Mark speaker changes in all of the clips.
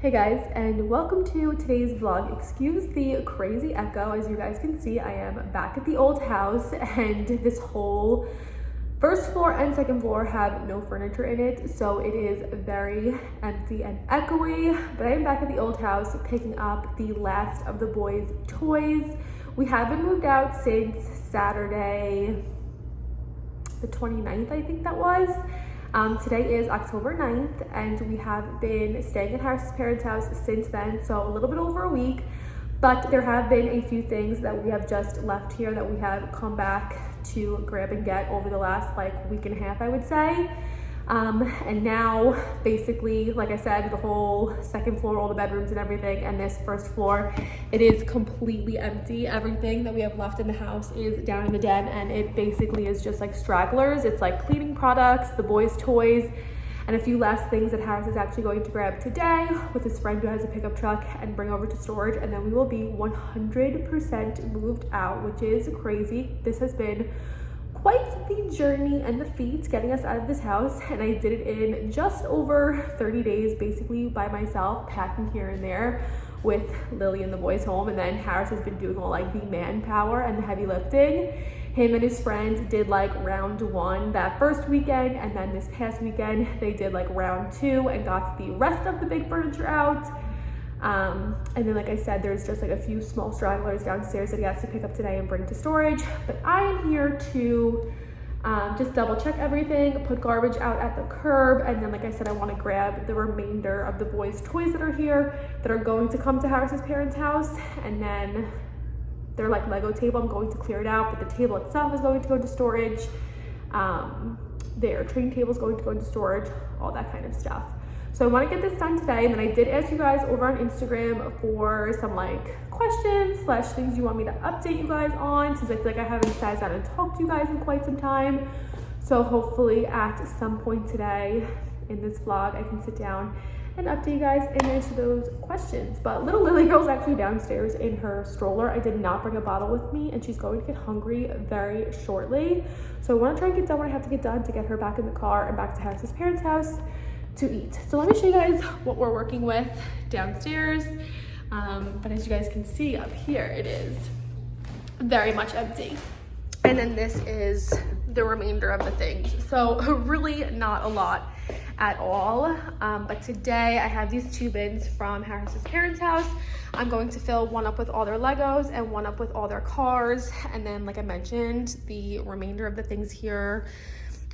Speaker 1: Hey guys, and welcome to today's vlog. Excuse the crazy echo. As you guys can see, I am back at the old house, and this whole first floor and second floor have no furniture in it, so it is very empty and echoey. But I am back at the old house picking up the last of the boys' toys. We have been moved out since Saturday the 29th, I think that was. Today is October 9th, and we have been staying at Harris's parents' house since then, so a little bit over a week. But there have been a few things that we have just left here that we have come back to grab and get over the last week and a half, I would say. And now basically, like I said, the whole second floor, all the bedrooms and everything, and this first floor, it is completely empty. Everything that we have left in the house is down in the den, and it basically is just like stragglers. It's like cleaning products, the boys' toys, and a few last things that Harris is actually going to grab today with his friend who has a pickup truck and bring over to storage, and then we will be 100% moved out, which is crazy. This has been quite the journey and the feat getting us out of this house, and I did it in just over 30 days, basically by myself, packing here and there with Lily and the boys home. And then Harris has been doing all the manpower and the heavy lifting. Him and his friends did round one that first weekend, and then this past weekend they did round two and got the rest of the big furniture out. And then, like I said, there's just a few small stragglers downstairs that he has to pick up today and bring to storage. But I am here to just double check everything, put garbage out at the curb, and then, like I said, I want to grab the remainder of the boys' toys that are here that are going to come to Harris's parents' house. And then their Lego table, I'm going to clear it out, but the table itself is going to go into storage. Their train table is going to go into storage, all that kind of stuff. So I want to get this done today, and then I did ask you guys over on Instagram for some questions / things you want me to update you guys on, since I feel I haven't sat down and talked to you guys in quite some time. So hopefully at some point today in this vlog, I can sit down and update you guys and answer those questions. But little Lily girl's actually downstairs in her stroller. I did not bring a bottle with me, and she's going to get hungry very shortly. So I want to try and get done what I have to get done to get her back in the car and back to Harris's parents' house to eat. So let me show you guys what we're working with downstairs. But as you guys can see up here, it is very much empty. And then this is the remainder of the things. So really not a lot at all. But today I have these 2 bins from Harris's parents' house. I'm going to fill one up with all their Legos and one up with all their cars. And then, like I mentioned, the remainder of the things here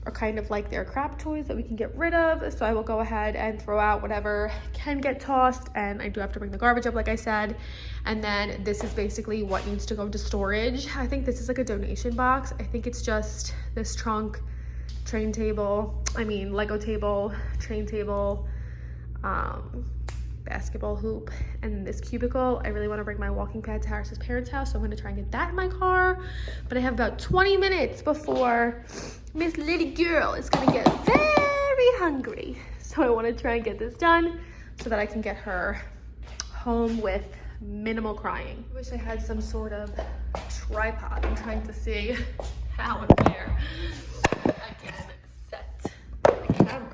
Speaker 1: are kind of their crap toys that we can get rid of. So I will go ahead and throw out whatever can get tossed, and I do have to bring the garbage up, like I said. And then this is basically what needs to go to storage. I think this is a donation box. I think it's just this trunk, Lego table, train table, basketball hoop, and this cubicle. I really want to bring my walking pad to Harris's parents' house, so I'm going to try and get that in my car. But I have about 20 minutes before Miss Little Girl is going to get very hungry. So I want to try and get this done so that I can get her home with minimal crying. I wish I had some sort of tripod. I'm trying to see how and where I can set the camera.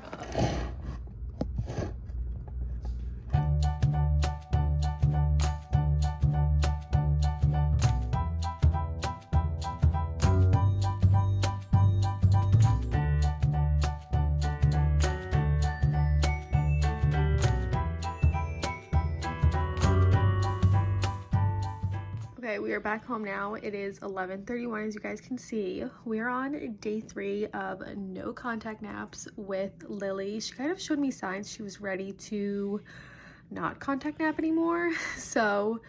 Speaker 1: Okay, we are back home now. It is 11:31, as you guys can see. We are on day 3 of no contact naps with Lily. She kind of showed me signs she was ready to not contact nap anymore. So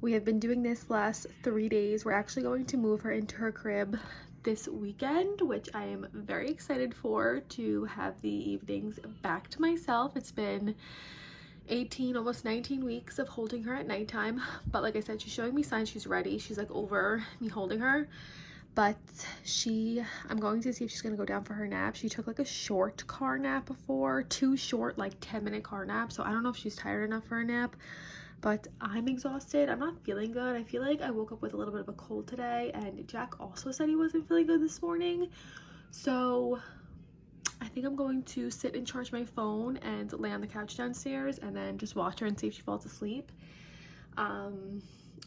Speaker 1: we have been doing this last 3 days. We're actually going to move her into her crib this weekend, which I am very excited for, to have the evenings back to myself. It's been 18, almost 19 weeks of holding her at nighttime, but like I said, she's showing me signs she's ready. She's over me holding her, but I'm going to see if she's gonna go down for her nap. She took a short car nap before, 2 short 10-minute car naps, so I don't know if she's tired enough for a nap. But I'm exhausted. I'm not feeling good. I feel I woke up with a little bit of a cold today, and Jack also said he wasn't feeling good this morning. So I think I'm going to sit and charge my phone and lay on the couch downstairs and then just watch her and see if she falls asleep.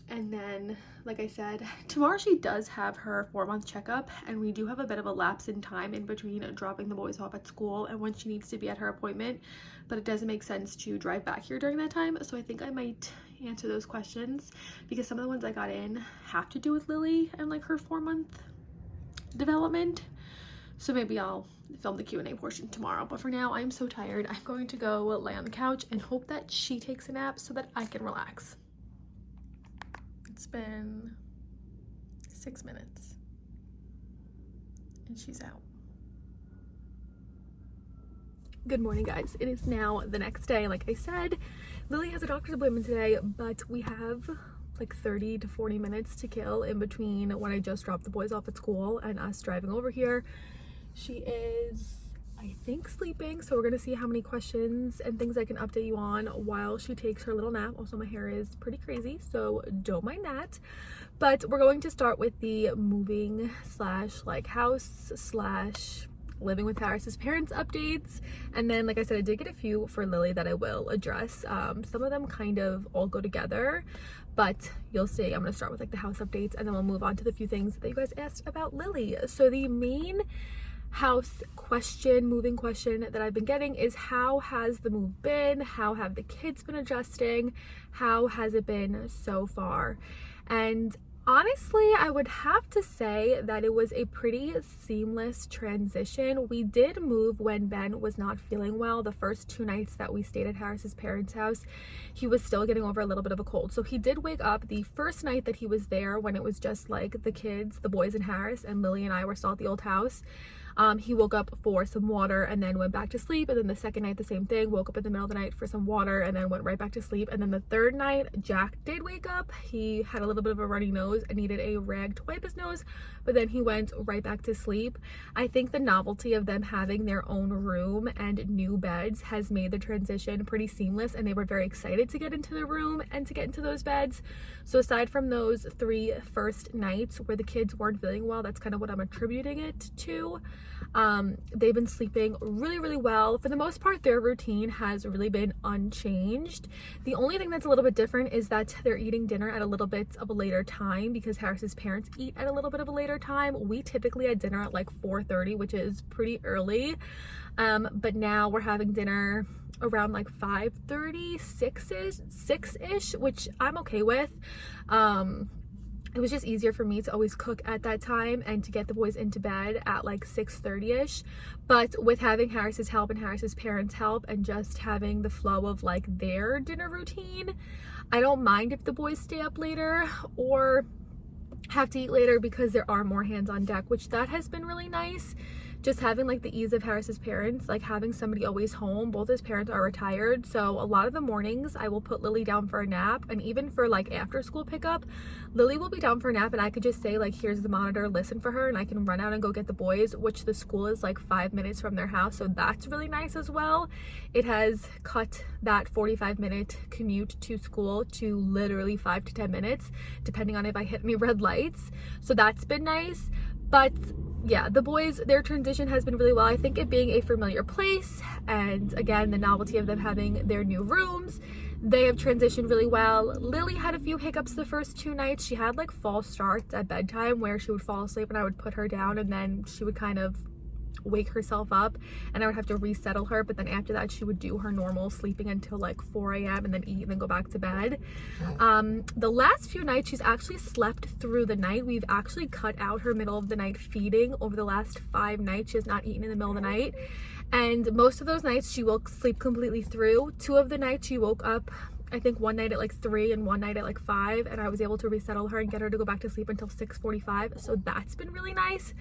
Speaker 1: And then, like I said, tomorrow she does have her 4-month checkup, and we do have a bit of a lapse in time in between dropping the boys off at school and when she needs to be at her appointment, but it doesn't make sense to drive back here during that time. So I think I might answer those questions because some of the ones I got in have to do with Lily and like her 4-month development. So maybe I'll film the Q&A portion tomorrow, but for now I'm so tired. I'm going to go lay on the couch and hope that she takes a nap so that I can relax. It's been 6 minutes and she's out. Good morning, guys. It is now the next day. Like I said, Lily has a doctor's appointment today, but we have like 30 to 40 minutes to kill in between when I just dropped the boys off at school and us driving over here. She is, I think, sleeping, so we're gonna see how many questions and things I can update you on while she takes her little nap. Also, my hair is pretty crazy, so don't mind that. But we're going to start with the moving slash like house slash living with Harris's parents updates, and then, like I said, I did get a few for Lily that I will address. Some of them kind of all go together, but you'll see. I'm gonna start with like the house updates, and then we'll move on to the few things that you guys asked about Lily. So the main house moving question that I've been getting is, how has the move been? How have the kids been adjusting? How has it been so far? And honestly, I would have to say that it was a pretty seamless transition. We did move when Ben was not feeling well. The first 2 nights that we stayed at Harris's parents' house, he was still getting over a little bit of a cold. So he did wake up the first night that he was there when it was just like the kids, the boys and Harris, and Lily and I were still at the old house. He woke up for some water and then went back to sleep. And then the second night, the same thing, woke up in the middle of the night for some water and then went right back to sleep. And then the third night, Jack did wake up. He had a little bit of a runny nose and needed a rag to wipe his nose, but then he went right back to sleep. I think the novelty of them having their own room and new beds has made the transition pretty seamless, and they were very excited to get into the room and to get into those beds. So aside from those 3 first nights where the kids weren't feeling well, that's kind of what I'm attributing it to. They've been sleeping really, really well. For the most part, their routine has really been unchanged. The only thing that's a little bit different is that they're eating dinner at a little bit of a later time because Harris's parents eat at a little bit of a later time. We typically had dinner at like 4:30, which is pretty early. But now we're having dinner around like 5:30, 6-ish, which I'm okay with. It was just easier for me to always cook at that time and to get the boys into bed at like 6:30-ish. But with having Harris's help and Harris's parents' help and just having the flow of like their dinner routine, I don't mind if the boys stay up later or have to eat later because there are more hands on deck, which that has been really nice. Just having like the ease of Harris's parents, like having somebody always home. Both his parents are retired, so a lot of the mornings I will put Lily down for a nap, and even for like after school pickup, Lily will be down for a nap and I could just say like, here's the monitor, listen for her, and I can run out and go get the boys, which the school is like 5 minutes from their house, so that's really nice as well. It has cut that 45-minute commute to school to literally 5 to 10 minutes, depending on if I hit any red lights, so that's been nice. But yeah, the boys, their transition has been really well. I think it being a familiar place, and again, the novelty of them having their new rooms, they have transitioned really well. Lily had a few hiccups the first 2 nights. She had like false starts at bedtime where she would fall asleep and I would put her down and then she would kind of wake herself up and I would have to resettle her, but then after that she would do her normal sleeping until like 4 a.m. and then eat and then go back to bed. The last few nights she's actually slept through the night. We've actually cut out her middle of the night feeding. Over the last 5 nights she has not eaten in the middle of the night, and most of those nights she will sleep completely through. 2 of the nights she woke up, I think one night at like 3 and one night at like 5, and I was able to resettle her and get her to go back to sleep until 6:45, so that's been really nice.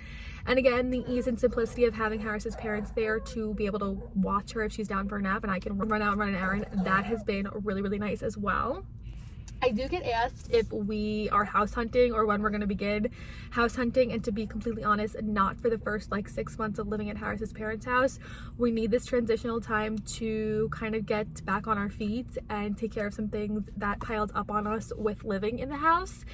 Speaker 1: And again, the ease and simplicity of having Harris's parents there to be able to watch her if she's down for a nap and I can run out and run an errand, that has been really, really nice as well. I do get asked if we are house hunting or when we're going to begin house hunting, and to be completely honest, not for the first like 6 months of living at Harris's parents' house. We need this transitional time to kind of get back on our feet and take care of some things that piled up on us with living in the house.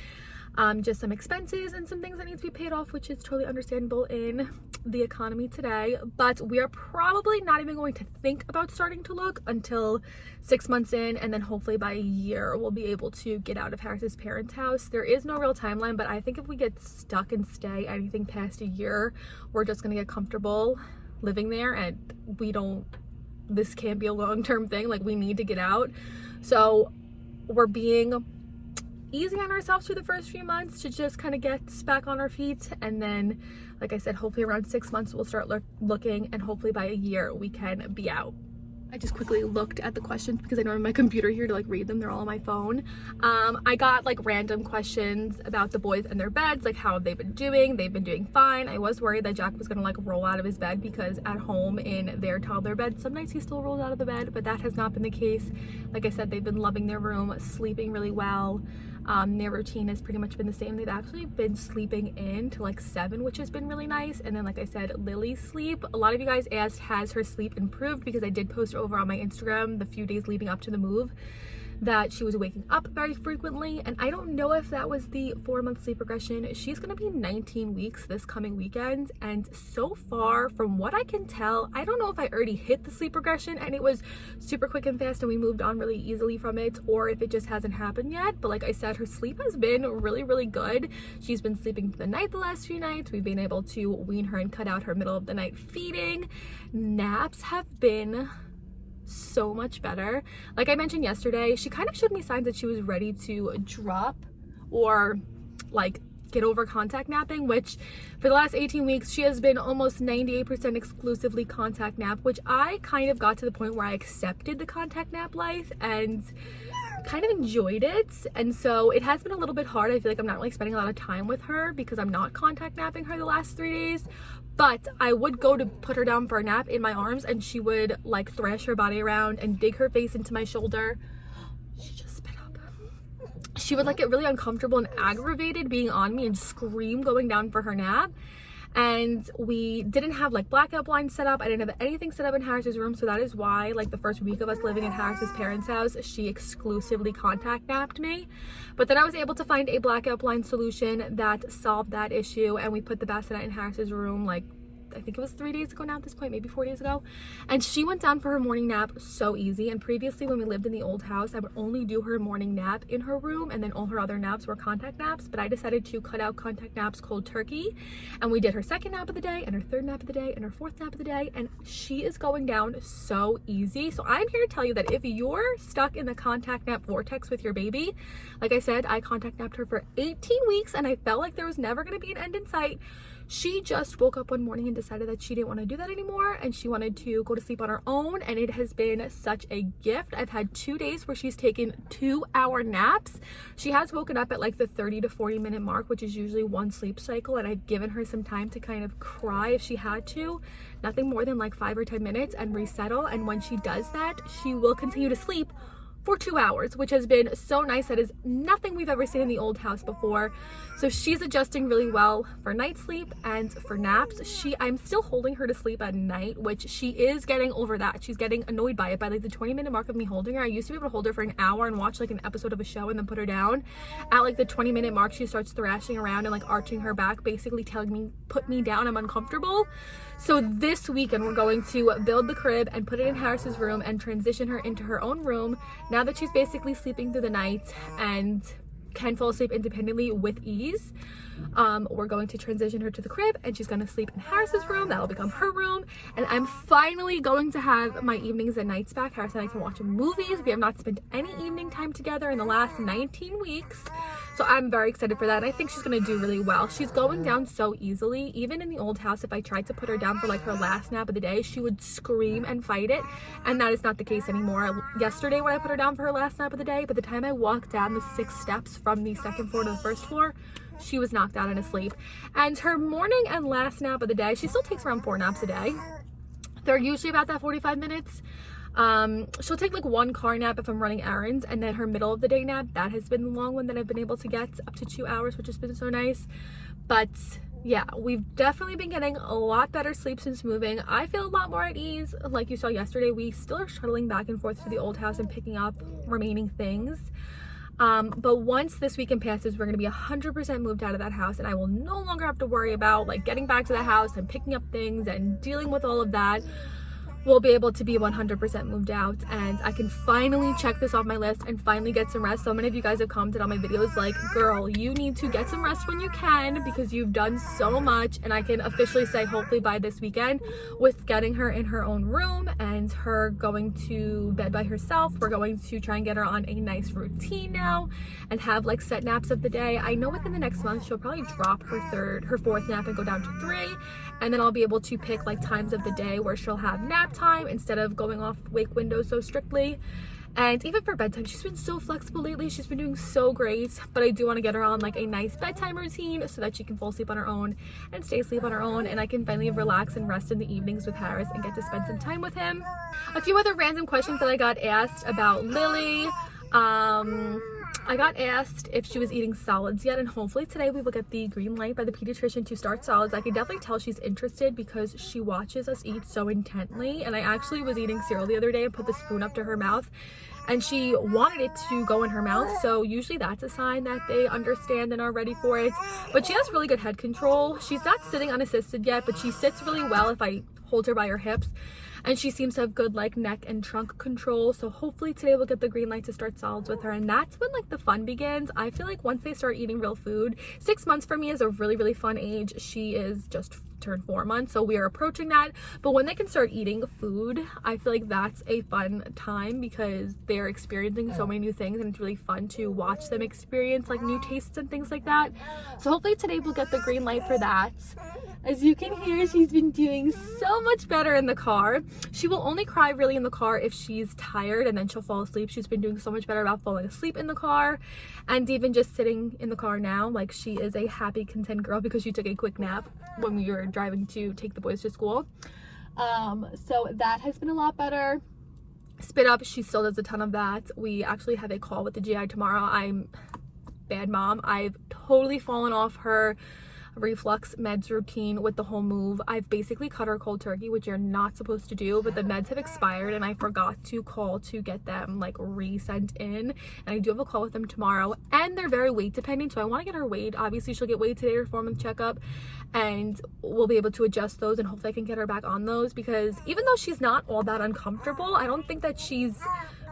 Speaker 1: just some expenses and some things that need to be paid off, which is totally understandable in the economy today. But we are probably not even going to think about starting to look until 6 months in, and then hopefully by a year we'll be able to get out of Harris's parents' house. There is no real timeline, but I think if we get stuck and stay anything past a year, we're just gonna get comfortable living there, and this can't be a long-term thing. Like, we need to get out. So we're being easy on ourselves for the first few months to just kind of get back on our feet, and then, like I said, hopefully around 6 months we'll start looking, and hopefully by a year we can be out. I just quickly looked at the questions because I don't have my computer here to like read them. They're all on my phone. I got like random questions about the boys and their beds, like how have they been doing. They've been doing fine. I was worried that Jack was gonna like roll out of his bed, because at home in their toddler bed, some nights he still rolls out of the bed, but that has not been the case. Like I said, they've been loving their room, sleeping really well. Their routine has pretty much been the same. They've actually been sleeping in to like 7, which has been really nice. And then, like I said, Lily's sleep, a lot of you guys asked, has her sleep improved? Because I did post over on my Instagram the few days leading up to the move that she was waking up very frequently, and I don't know if that was the 4-month sleep regression. She's gonna be 19 weeks this coming weekend, and so far from what I can tell, I don't know if I already hit the sleep regression and it was super quick and fast and we moved on really easily from it, or if it just hasn't happened yet. But like I said, her sleep has been really, really good. She's been sleeping through the night the last few nights. We've been able to wean her and cut out her middle of the night feeding. Naps have been so much better. Like I mentioned yesterday, she kind of showed me signs that she was ready to drop or like get over contact napping, which for the last 18 weeks she has been almost 98% exclusively contact nap, which I kind of got to the point where I accepted the contact nap life and kind of enjoyed it. And so it has been a little bit hard. I feel like I'm not really spending a lot of time with her because I'm not contact napping her the last 3 days. But I would go to put her down for a nap in my arms and she would like thrash her body around and dig her face into my shoulder. She just spit up. She would like get really uncomfortable and aggravated being on me and scream going down for her nap. And we didn't have like blackout blinds set up. I didn't have anything set up in Harris's room, so that is why like the first week of us living in Harris's parents' house, she exclusively contact napped me. But then I was able to find a blackout blind solution that solved that issue, and we put the bassinet in Harris's room like I think it was 3 days ago now at this point, maybe 4 days ago, and she went down for her morning nap so easy. And previously when we lived in the old house, I would only do her morning nap in her room, and then all her other naps were contact naps. But I decided to cut out contact naps cold turkey, and we did her second nap of the day and her third nap of the day and her fourth nap of the day, and she is going down so easy. So I'm here to tell you that if you're stuck in the contact nap vortex with your baby, like I said, I contact napped her for 18 weeks and I felt like there was never going to be an end in sight. She just woke up one morning and decided that she didn't want to do that anymore, and she wanted to go to sleep on her own, and it has been such a gift. I've had 2 days where she's taken 2-hour naps. She has woken up at like the 30 to 40 minute mark, which is usually one sleep cycle, and I've given her some time to kind of cry if she had to. Nothing more than like 5 or 10 minutes and resettle, and when she does that, she will continue to sleep for 2 hours, which has been so nice. That is nothing we've ever seen in the old house before. So she's adjusting really well for night sleep and for naps. I'm still holding her to sleep at night, which she is getting over that. She's getting annoyed by it. By like the 20-minute mark of me holding her, I used to be able to hold her for an hour and watch like an episode of a show and then put her down. At like the 20-minute mark, she starts thrashing around and like arching her back, basically telling me, put me down, I'm uncomfortable. So this weekend we're going to build the crib and put it in Harris's room and transition her into her own room. Now that she's basically sleeping through the night and can fall asleep independently with ease, we're going to transition her to the crib, and she's going to sleep in Harris's room. That'll become her room, and I'm finally going to have my evenings and nights back. Harris and I can watch movies. We have not spent any evening time together in the last 19 weeks, so I'm very excited for that, and I think she's going to do really well. She's going down so easily. Even in the old house, if I tried to put her down for like her last nap of the day, she would scream and fight it, and that is not the case anymore. Yesterday when I put her down for her last nap of the day, by the time I walked down the 6 steps from the second floor to the first floor, she was knocked out and asleep. And her morning and last nap of the day, she still takes around 4 naps a day. They're usually about that 45 minutes. She'll take like 1 car nap if I'm running errands, and then her middle of the day nap, that has been the long one that I've been able to get up to 2 hours, which has been so nice. But yeah, we've definitely been getting a lot better sleep since moving. I feel a lot more at ease. Like you saw yesterday, we still are shuttling back and forth to the old house and picking up remaining things. But once this weekend passes, we're going to be 100% moved out of that house, and I will no longer have to worry about like getting back to the house and picking up things and dealing with all of that. We'll be able to be 100% moved out, and I can finally check this off my list and finally get some rest. So many of you guys have commented on my videos like, girl, you need to get some rest when you can because you've done so much. And I can officially say hopefully by this weekend, with getting her in her own room and her going to bed by herself, we're going to try and get her on a nice routine now and have like set naps of the day. I know within the next month she'll probably drop her fourth nap and go down to 3, and then I'll be able to pick like times of the day where she'll have nap time instead of going off wake windows so strictly. And even for bedtime, she's been so flexible lately. She's been doing so great, but I do want to get her on like a nice bedtime routine so that she can fall asleep on her own and stay asleep on her own, and I can finally relax and rest in the evenings with Harris and get to spend some time with him. A few other random questions that I got asked about Lily. I got asked if she was eating solids yet, and hopefully today we will get the green light by the pediatrician to start solids. I can definitely tell she's interested because she watches us eat so intently, and I actually was eating cereal the other day and put the spoon up to her mouth and she wanted it to go in her mouth, so usually that's a sign that they understand and are ready for it. But she has really good head control. She's not sitting unassisted yet, but she sits really well if I hold her by her hips, and she seems to have good like neck and trunk control. So hopefully today we'll get the green light to start solids with her, and that's when like the fun begins. I feel like once they start eating real food, 6 months for me is a really fun age. She is just turned 4 months, so we are approaching that. But when they can start eating food, I feel like that's a fun time because they're experiencing so many new things, and it's really fun to watch them experience like new tastes and things like that. So hopefully today we'll get the green light for that. As you can hear, she's been doing so much better in the car. She will only cry really in the car if she's tired, and then she'll fall asleep. She's been doing so much better about falling asleep in the car, and even just sitting in the car now, like she is a happy, content girl because she took a quick nap when we were driving to take the boys to school. So that has been a lot better. Spit up, she still does a ton of that. We actually have a call with the GI tomorrow. I'm bad mom. I've totally fallen off her reflux meds routine with the whole move. I've basically cut her cold turkey, which you're not supposed to do, but the meds have expired and I forgot to call to get them like resent in, and I do have a call with them tomorrow, and they're very weight dependent, so I want to get her weighed. Obviously she'll get weighed today, her 4-month checkup, and we'll be able to adjust those, and hopefully I can get her back on those, because even though she's not all that uncomfortable, I don't think that she's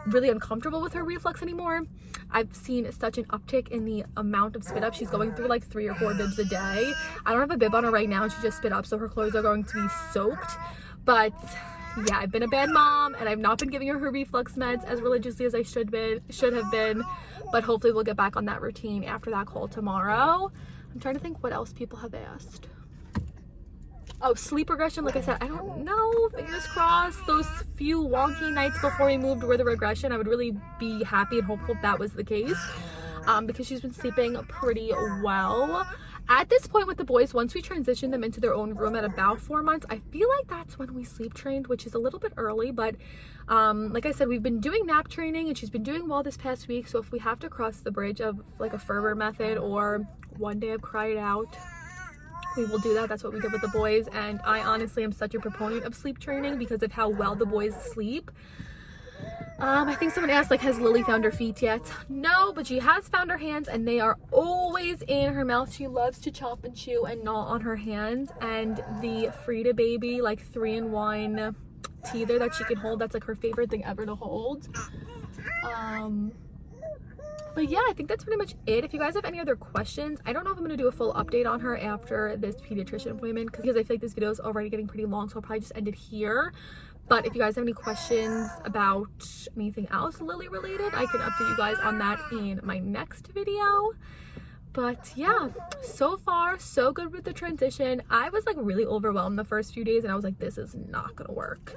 Speaker 1: really uncomfortable with her reflux anymore. I've seen such an uptick in the amount of spit up. She's going through like 3 or 4 bibs a day. I don't have a bib on her right now, and she just spit up, so her clothes are going to be soaked. But yeah, I've been a bad mom, and I've not been giving her reflux meds as religiously as I should have been. But hopefully we'll get back on that routine after that call tomorrow. I'm trying to think what else people have asked. Oh, sleep regression, like I said, I don't know, fingers crossed. Those few wonky nights before we moved were the regression. I would really be happy and hopeful that was the case, because she's been sleeping pretty well. At this point with the boys, once we transition them into their own room at about 4 months, I feel like that's when we sleep trained, which is a little bit early, but like I said, we've been doing nap training and she's been doing well this past week. So if we have to cross the bridge of like a Firmoo method or one day of cry it out, we will do that. That's what we did with the boys, and I honestly am such a proponent of sleep training because of how well the boys sleep. I think someone asked like, has Lily found her feet yet? No, but she has found her hands, and they are always in her mouth. She loves to chomp and chew and gnaw on her hands, and the Frida baby like 3-in-1 teether that she can hold, that's like her favorite thing ever to hold. But yeah, I think that's pretty much it. If you guys have any other questions, I don't know if I'm going to do a full update on her after this pediatrician appointment, because I feel like this video is already getting pretty long, so I'll probably just end it here. But if you guys have any questions about anything else Lily related, I can update you guys on that in my next video. But yeah, so far so good with the transition. I was like really overwhelmed the first few days, and I was like, this is not gonna work.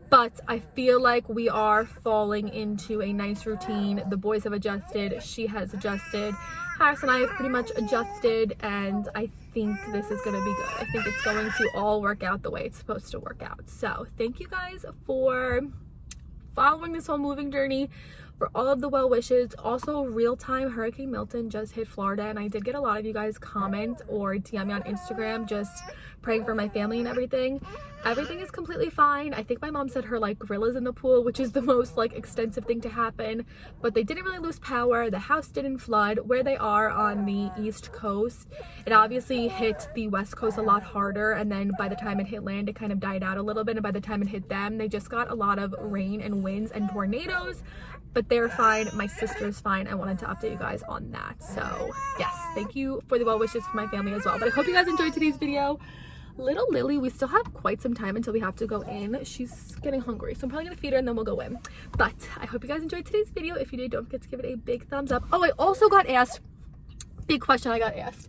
Speaker 1: But I feel like we are falling into a nice routine. The boys have adjusted, she has adjusted, Harris and I have pretty much adjusted, and I think this is gonna be good. I think it's going to all work out the way it's supposed to work out. So thank you guys for following this whole moving journey, for all of the well wishes. Also, real-time Hurricane Milton just hit Florida, and I did get a lot of you guys comment or DM me on Instagram just praying for my family and everything. Everything is completely fine. I think my mom said her like gorilla's in the pool, which is the most like extensive thing to happen, but they didn't really lose power. The house didn't flood. Where they are on the East Coast, it obviously hit the West Coast a lot harder, and then by the time it hit land, it kind of died out a little bit, and by the time it hit them, they just got a lot of rain and winds and tornadoes, but they're fine. My sister's fine. I wanted to update you guys on that. So yes, thank you for the well wishes for my family as well. But I hope you guys enjoyed today's video. Little Lily, we still have quite some time until we have to go in. She's getting hungry, so I'm probably gonna feed her and then we'll go in. But I hope you guys enjoyed today's video. If you did, don't forget to give it a big thumbs up. Oh, I also got asked, big question I got asked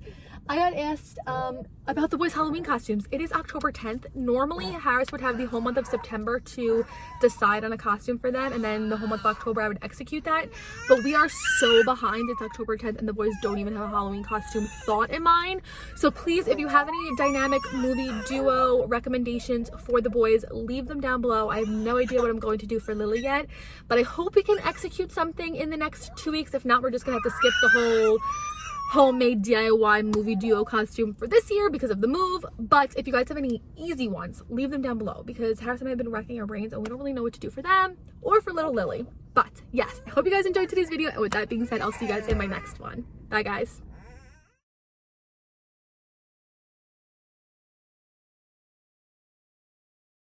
Speaker 1: about the boys' Halloween costumes. It is October 10th. Normally, Harris would have the whole month of September to decide on a costume for them, and then the whole month of October I would execute that. But we are so behind. It's October 10th, and the boys don't even have a Halloween costume thought in mind. So please, if you have any dynamic movie duo recommendations for the boys, leave them down below. I have no idea what I'm going to do for Lily yet, but I hope we can execute something in the next 2 weeks. If not, we're just gonna have to skip the whole homemade DIY movie duo costume for this year because of the move. But if you guys have any easy ones, leave them down below, because Harris and I have been racking our brains and we don't really know what to do for them or for little Lily. But yes, I hope you guys enjoyed today's video, and with that being said, I'll see you guys in my next one. Bye guys.